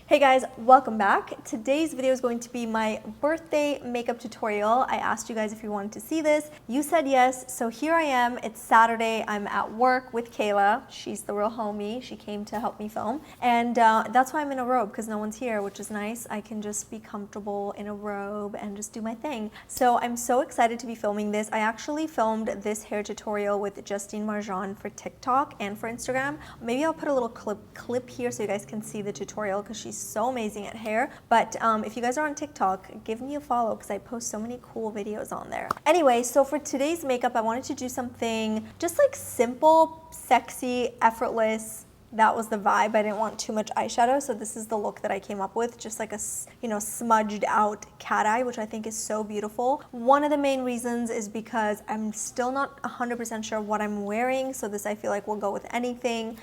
Hey guys, welcome back. Today's video is going to be my birthday makeup tutorial. I asked you guys if you wanted to see this. You said yes, so here I am. It's Saturday. I'm at work with Kayla. She's the real homie. She came to help me film. And that's why I'm in a robe, because no one's here, which is nice. I can just be comfortable in a robe and just do my thing. So I'm so excited to be filming this. I actually filmed this hair tutorial with Justine Marjan for TikTok and for Instagram. Maybe I'll put a little clip here so you guys can see the tutorial, because she's so amazing at hair. But if you guys are on TikTok, give me a follow because I post so many cool videos on there. Anyway, so for today's makeup, I wanted to do something just like simple, sexy, effortless. That was the vibe. I didn't want too much eyeshadow, so this is the look that I came up with, just like a, smudged out cat eye, which I think is so beautiful. One of the main reasons is because I'm still not 100% sure what I'm wearing, so this I feel like will go with anything.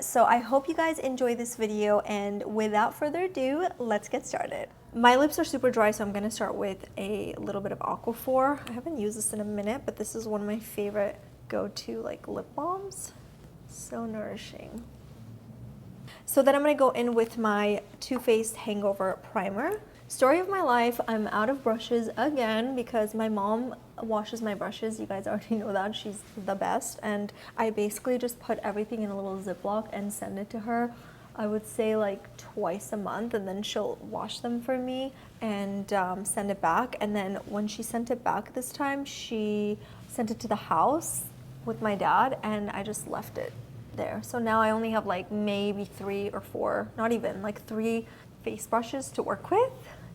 So I hope you guys enjoy this video, and without further ado, let's get started. My lips are super dry, so I'm gonna start with a little bit of Aquaphor. I haven't used this in a minute, but this is one of my favorite go-to like lip balms. So nourishing. So then I'm going to go in with my Too Faced Hangover Primer. Story of my life, I'm out of brushes again because my mom washes my brushes. You guys already know that. She's the best. And I basically just put everything in a little Ziploc and send it to her. I would say like twice a month, and then she'll wash them for me and send it back. And then when she sent it back this time, she sent it to the house with my dad, and I just left it there. So now I only have like maybe 3 or 4, not even, like 3 face brushes to work with.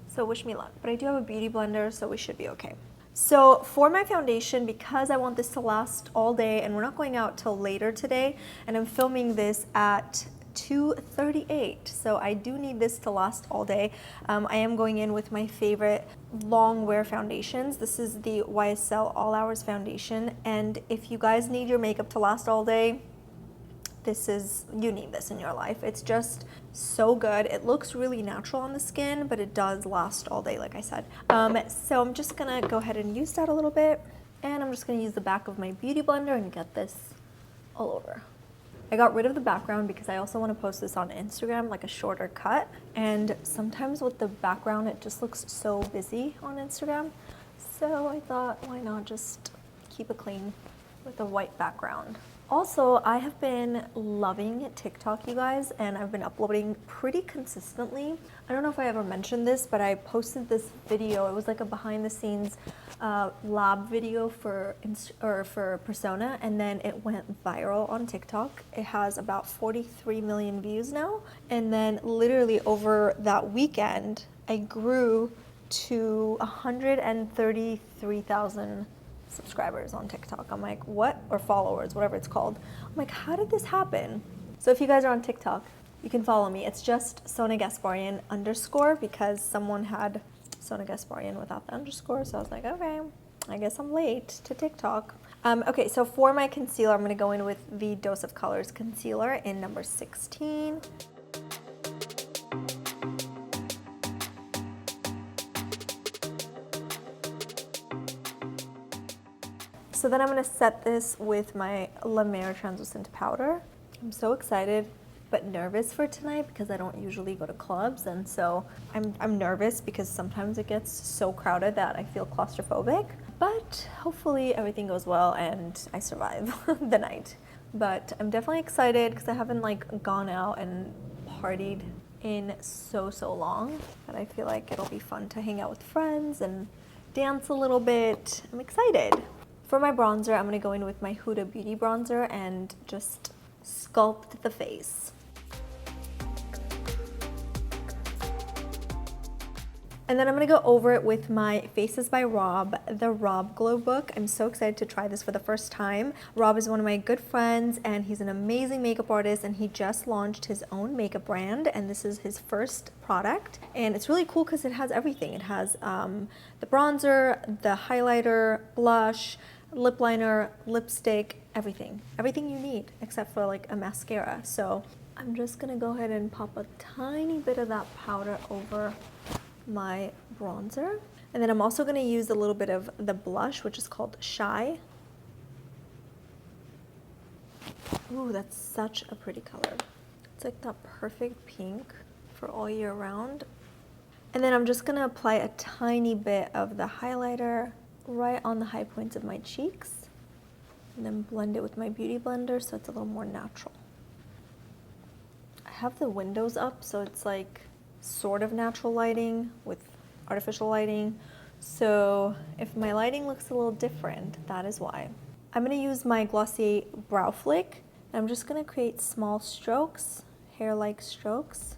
So wish me luck. But I do have a beauty blender, so we should be okay. So for my foundation, because I want this to last all day, and we're not going out till later today, and I'm filming this at 2:38, so I do need this to last all day. I am going in with my favorite long wear foundations. This is the YSL All Hours foundation, and if you guys need your makeup to last all day, you need this in your life. It's just so good. It looks really natural on the skin, but it does last all day, like I said. So I'm just gonna go ahead and use that a little bit, and I'm just gonna use the back of my beauty blender and get this all over. I got rid of the background because I also want to post this on Instagram, like a shorter cut. And sometimes with the background, it just looks so busy on Instagram. So I thought, why not just keep it clean with a white background. Also, I have been loving TikTok, you guys, and I've been uploading pretty consistently. I don't know if I ever mentioned this, but I posted this video. It was like a behind the scenes lab video for Persona, and then it went viral on TikTok. It has about 43 million views now. And then literally over that weekend, I grew to 133,000 subscribers on TikTok. I'm like, what? Or followers, whatever it's called. I'm like, how did this happen? So if you guys are on TikTok, you can follow me. It's just Sona Gasparian _ because someone had Sona Gasparian without the underscore. So I was like, okay, I guess I'm late to TikTok. Okay, so for my concealer, I'm gonna go in with the Dose of Colors concealer in number 16. So then I'm going to set this with my La Mer translucent powder. I'm so excited but nervous for tonight because I don't usually go to clubs, and so I'm nervous because sometimes it gets so crowded that I feel claustrophobic. But hopefully everything goes well and I survive the night. But I'm definitely excited because I haven't like gone out and partied in so long, but I feel like it'll be fun to hang out with friends and dance a little bit. I'm excited. For my bronzer, I'm going to go in with my Huda Beauty bronzer and just sculpt the face. And then I'm going to go over it with my Faces by Rob, the Rob Glow book. I'm so excited to try this for the first time. Rob is one of my good friends, and he's an amazing makeup artist, and he just launched his own makeup brand, and this is his first product. And it's really cool because it has everything. It has the bronzer, the highlighter, blush, lip liner, lipstick, everything you need except for like a mascara. So I'm just gonna go ahead and pop a tiny bit of that powder over my bronzer, and then I'm also gonna use a little bit of the blush, which is called Shy. Ooh, that's such a pretty color. It's like that perfect pink for all year round. And then I'm just gonna apply a tiny bit of the highlighter right on the high points of my cheeks, and then blend it with my beauty blender so it's a little more natural. I have the windows up, so it's like sort of natural lighting with artificial lighting. So if my lighting looks a little different, that is why. I'm gonna use my Glossier Brow Flick, and I'm just gonna create small strokes, hair-like strokes.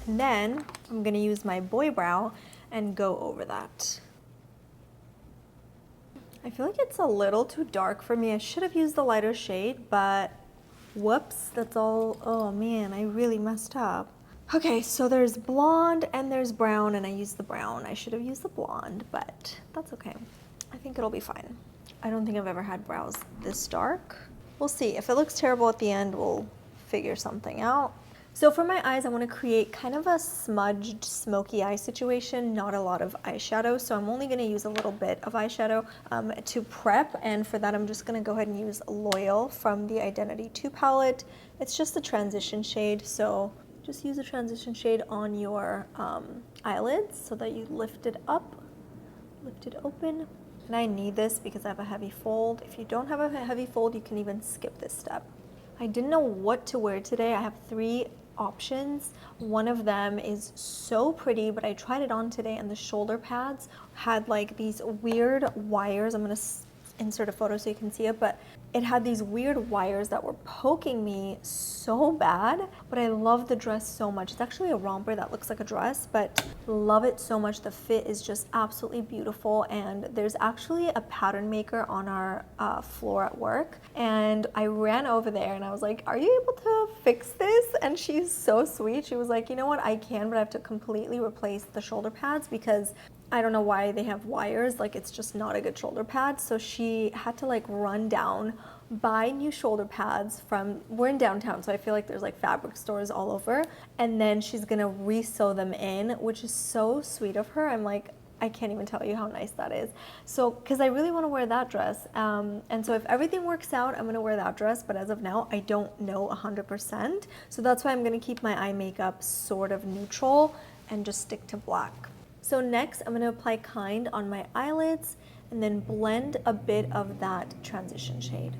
And then I'm gonna use my boy brow and go over that. I feel like it's a little too dark for me. I should have used the lighter shade, but whoops, that's all. Oh man, I really messed up. Okay, so there's blonde and there's brown, and I used the brown. I should have used the blonde, but that's okay. I think it'll be fine. I don't think I've ever had brows this dark. We'll see. If it looks terrible at the end, we'll figure something out. So for my eyes, I want to create kind of a smudged, smoky eye situation, not a lot of eyeshadow. So I'm only going to use a little bit of eyeshadow to prep. And for that, I'm just going to go ahead and use Loyal from the Identity 2 palette. It's just a transition shade. So just use a transition shade on your eyelids so that you lift it up, lift it open. And I need this because I have a heavy fold. If you don't have a heavy fold, you can even skip this step. I didn't know what to wear today. I have 3 options. One of them is so pretty, but I tried it on today and the shoulder pads had like these weird wires. I'm gonna insert a photo so you can see it, but it had these weird wires that were poking me so bad, but I love the dress so much. It's actually a romper that looks like a dress, but love it so much. The fit is just absolutely beautiful, and there's actually a pattern maker on our floor at work, and I ran over there and I was like, are you able to fix this? And she's so sweet. She was like, you know what, I can, but I have to completely replace the shoulder pads because I don't know why they have wires, like it's just not a good shoulder pad. So she had to like run down, buy new shoulder pads from, we're in downtown, so I feel like there's like fabric stores all over, and then she's gonna re-sew them in, which is so sweet of her. I'm like, I can't even tell you how nice that is. So, because I really want to wear that dress, and so if everything works out, I'm gonna wear that dress, but as of now, I don't know 100%. So that's why I'm gonna keep my eye makeup sort of neutral and just stick to black. So next, I'm gonna apply Kind on my eyelids and then blend a bit of that transition shade.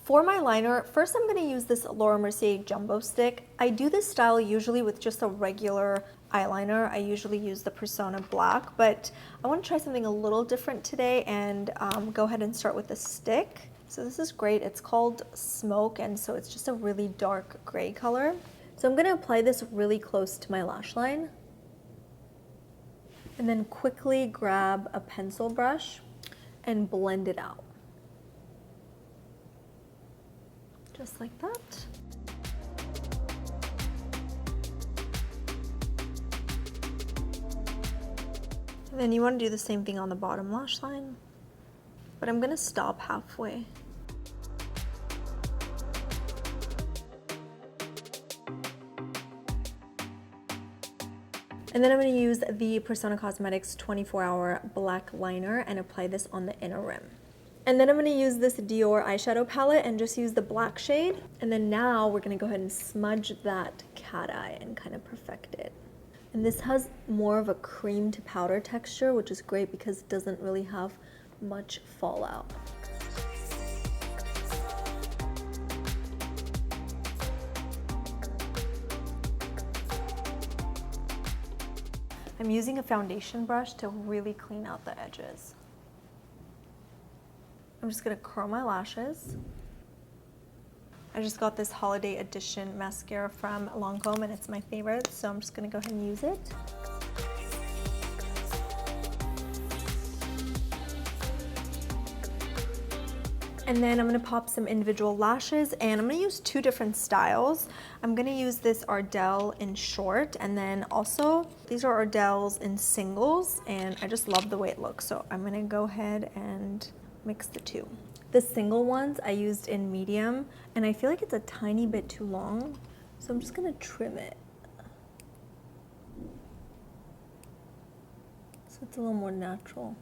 For my liner, first I'm gonna use this Laura Mercier Jumbo Stick. I do this style usually with just a regular eyeliner. I usually use the Persona Black, but I wanna try something a little different today and go ahead and start with the stick. So this is great, it's called Smoke, and so it's just a really dark gray color. So I'm gonna apply this really close to my lash line and then quickly grab a pencil brush and blend it out. Just like that. And then you wanna do the same thing on the bottom lash line, but I'm gonna stop halfway. And then I'm going to use the Persona Cosmetics 24-hour black liner and apply this on the inner rim. And then I'm going to use this Dior eyeshadow palette and just use the black shade. And then now we're going to go ahead and smudge that cat eye and kind of perfect it. And this has more of a cream to powder texture, which is great because it doesn't really have much fallout. I'm using a foundation brush to really clean out the edges. I'm just gonna curl my lashes. I just got this holiday edition mascara from Lancome and it's my favorite, so I'm just gonna go ahead and use it. And then I'm gonna pop some individual lashes, and I'm gonna use 2 different styles. I'm gonna use this Ardell in short, and then also these are Ardells in singles, and I just love the way it looks. So I'm gonna go ahead and mix the 2. The single ones I used in medium, and I feel like it's a tiny bit too long. So I'm just gonna trim it. So it's a little more natural.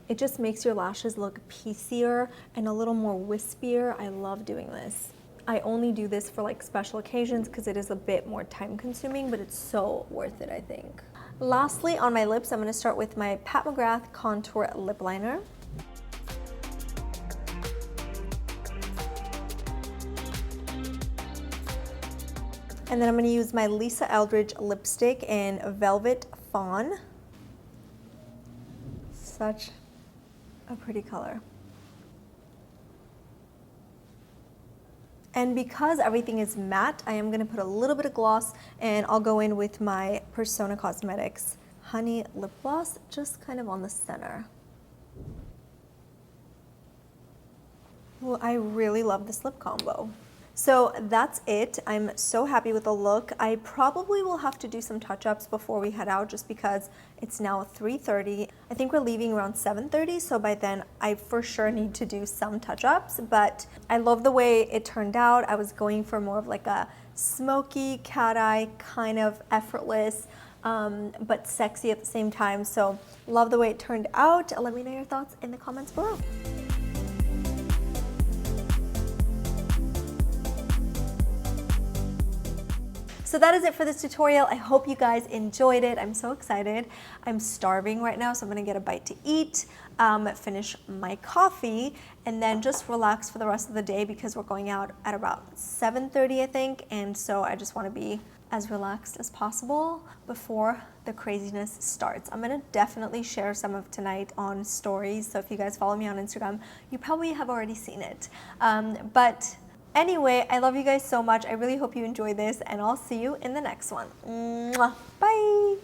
It just makes your lashes look piecier and a little more wispier. I love doing this. I only do this for like special occasions because it is a bit more time consuming, but it's so worth it, I think. Lastly, on my lips, I'm going to start with my Pat McGrath Contour Lip Liner. And then I'm going to use my Lisa Eldridge lipstick in Velvet Fawn. Such a pretty color. And because everything is matte, I am going to put a little bit of gloss, and I'll go in with my Persona Cosmetics Honey Lip Gloss, just kind of on the center. Well, I really love this lip combo. So that's it. I'm so happy with the look. I probably will have to do some touch-ups before we head out just because it's now 3:30. I think we're leaving around 7:30, so by then I for sure need to do some touch-ups, but I love the way it turned out. I was going for more of like a smoky cat eye, kind of effortless, but sexy at the same time. So love the way it turned out. Let me know your thoughts in the comments below. So that is it for this tutorial. I hope you guys enjoyed it. I'm so excited. I'm starving right now, so I'm gonna get a bite to eat, finish my coffee, and then just relax for the rest of the day because we're going out at about 7:30, I think, and so I just wanna be as relaxed as possible before the craziness starts. I'm gonna definitely share some of tonight on stories, so if you guys follow me on Instagram, you probably have already seen it. But anyway, I love you guys so much. I really hope you enjoyed this, and I'll see you in the next one. Mwah. Bye!